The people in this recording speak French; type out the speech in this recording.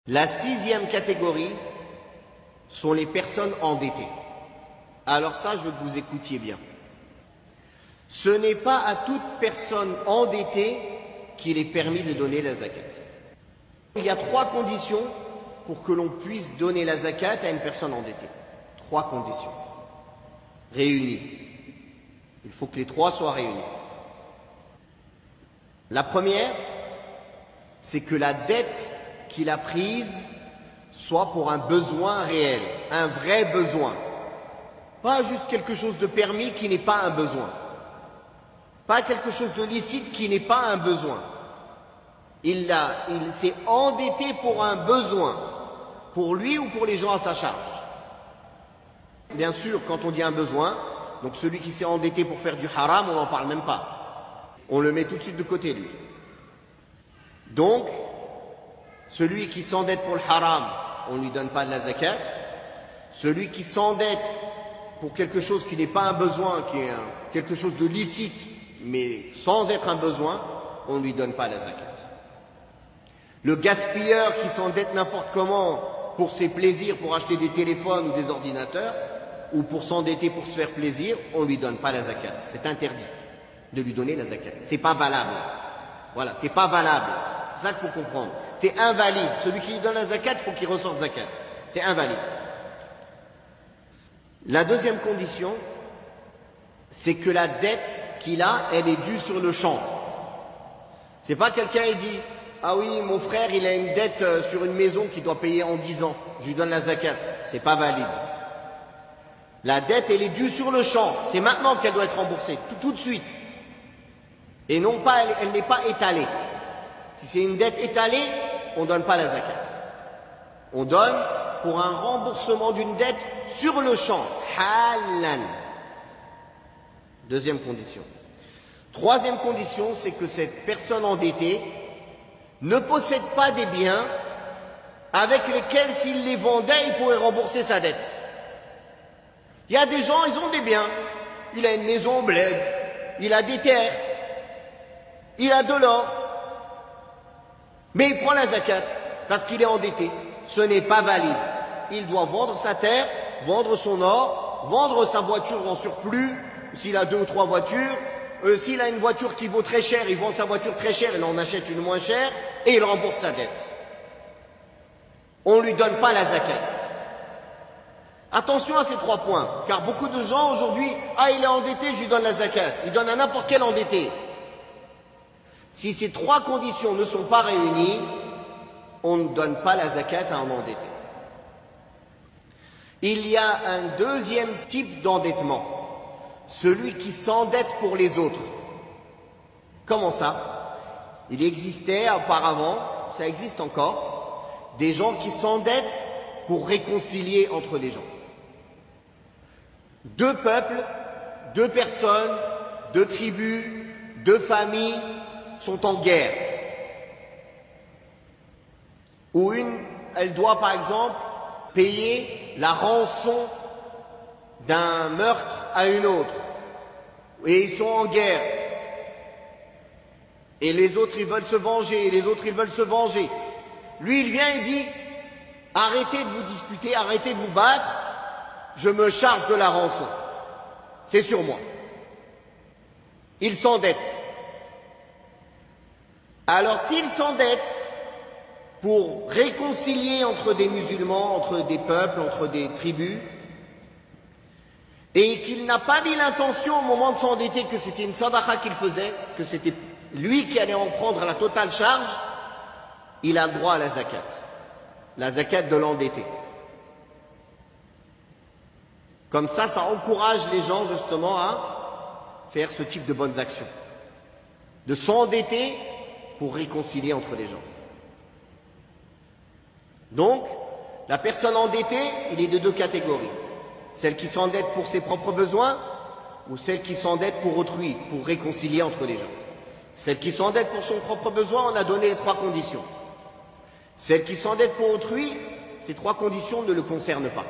La sixième catégorie sont les personnes endettées. Alors ça, je veux que vous écoutiez bien. Ce n'est pas à toute personne endettée qu'il est permis de donner la zakat. Il y a 3 conditions pour que l'on puisse donner la zakat à une personne endettée. 3 conditions réunies. Il faut que les 3 soient réunies. La première, c'est que la dette qu'il a prise soit pour un besoin réel, un vrai besoin. Pas juste quelque chose de permis qui n'est pas un besoin. Pas quelque chose de licite qui n'est pas un besoin. Il s'est endetté pour un besoin, pour lui ou pour les gens à sa charge. Bien sûr, quand on dit un besoin, donc celui qui s'est endetté pour faire du haram, on n'en parle même pas. On le met tout de suite de côté, lui. Donc, celui qui s'endette pour le haram, on ne lui donne pas de la zakat. Celui qui s'endette pour quelque chose qui n'est pas un besoin, qui est quelque chose de licite, mais sans être un besoin, on ne lui donne pas la zakat. Le gaspilleur qui s'endette n'importe comment pour ses plaisirs, pour acheter des téléphones ou des ordinateurs, ou pour s'endetter pour se faire plaisir, on ne lui donne pas la zakat. C'est interdit de lui donner la zakat. C'est pas valable. Voilà, c'est pas valable. C'est ça qu'il faut comprendre. C'est invalide. Celui qui lui donne la zakat, il faut qu'il ressorte zakat. C'est invalide. La deuxième condition, c'est que la dette qu'il a, elle est due sur le champ. C'est pas quelqu'un qui dit « Ah oui, mon frère, il a une dette sur une maison qu'il doit payer en 10 ans. Je lui donne la zakat. » C'est pas valide. La dette, elle est due sur le champ. C'est maintenant qu'elle doit être remboursée, tout de suite. Et non pas, elle n'est pas étalée. Si c'est une dette étalée, on ne donne pas la zakat. On donne pour un remboursement d'une dette sur le champ. Halan. Deuxième condition. Troisième condition, c'est que cette personne endettée ne possède pas des biens avec lesquels, s'il les vendait, il pourrait rembourser sa dette. Il y a des gens, ils ont des biens. Il a une maison au bled, il a des terres, il a de l'or. Mais il prend la zakat parce qu'il est endetté. Ce n'est pas valide. Il doit vendre sa terre, vendre son or, vendre sa voiture en surplus, s'il a 2 ou 3 voitures. S'il a une voiture qui vaut très cher, il vend sa voiture très chère, il en achète une moins chère et il rembourse sa dette. On ne lui donne pas la zakat. Attention à ces 3 points, car beaucoup de gens aujourd'hui, il est endetté, je lui donne la zakat. Il donne à n'importe quel endetté. Si ces 3 conditions ne sont pas réunies, on ne donne pas la zakat à un endetté. Il y a un deuxième type d'endettement, celui qui s'endette pour les autres. Comment ça? Il existait auparavant, ça existe encore, des gens qui s'endettent pour réconcilier entre les gens. 2 peuples, 2 personnes, 2 tribus, 2 familles sont en guerre. Ou une, elle doit par exemple payer la rançon d'un meurtre à une autre. Et ils sont en guerre. Et les autres, ils veulent se venger, et les autres, ils veulent se venger. Lui, il vient et dit, arrêtez de vous disputer, arrêtez de vous battre, je me charge de la rançon. C'est sur moi. Il s'endette. Alors s'il s'endette pour réconcilier entre des musulmans, entre des peuples, entre des tribus, et qu'il n'a pas mis l'intention au moment de s'endetter que c'était une sadaqa qu'il faisait, que c'était lui qui allait en prendre la totale charge, il a droit à la zakat de l'endetté. Comme ça encourage les gens justement à faire ce type de bonnes actions, de s'endetter pour réconcilier entre les gens. Donc, la personne endettée, il est de 2 catégories. Celle qui s'endette pour ses propres besoins ou celle qui s'endette pour autrui, pour réconcilier entre les gens. Celle qui s'endette pour son propre besoin, on a donné les 3 conditions. Celle qui s'endette pour autrui, ces 3 conditions ne le concernent pas.